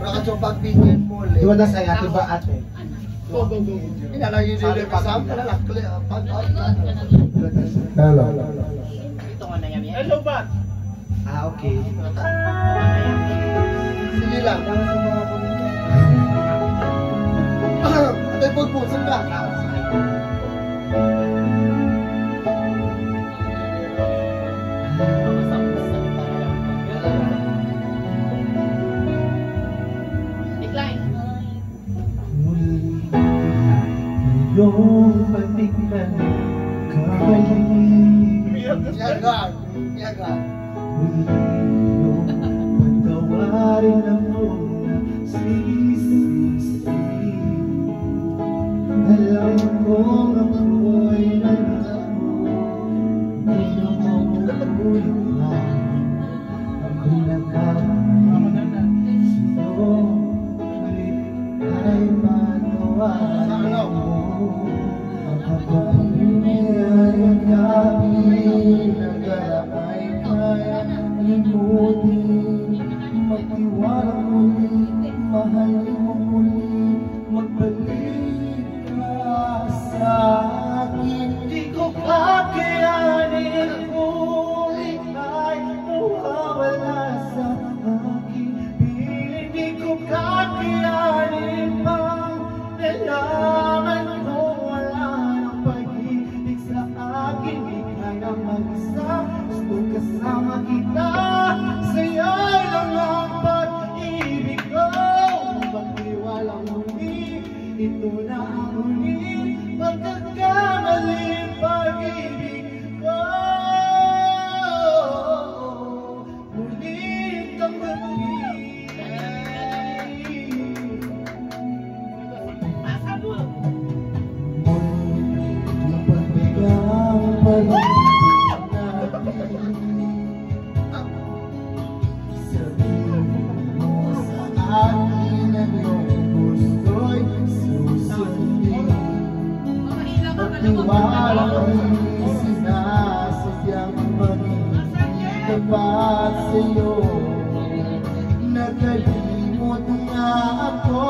Rakadyo pagbigyan mo. Diba na saya, diba ate? Go. Inalang yun yung kasama ka na Hello. Hello ba? Ah, okay. Sige lang. Atay pagpusan ka. Yung patignan kapalit Yaga. yung pagkawarin ako na sisisi. Alam kong ako'y nalamo, ngayon ulit lang ako'y nagkamali sa'yo. Ay matawarin mo ang gabi naglalakay kay limutin. Magtiwala muli, mahalin mo muli, magbalik ka sa akin. Di ko kakayanin kung ika'y nawawala sa aking piling. Di ko kakayanin pang nalaman ko wala ng pag-ibig sa akin. Di kaya mag-isa, gusto kasama kita, sa'yo'y lang ang pag-ibig ko. Magtiwala muli, ito na ang huli, pagkakamaling pag-ibig ko. Muling tanggapin muling pagbigang pag-ibig natin. Sabihin mo sa akin ang iyong gusto'y susundin. Pagtiwala ko'y sinasadyang maging tapat sa'yo. Nakalimot nga ako.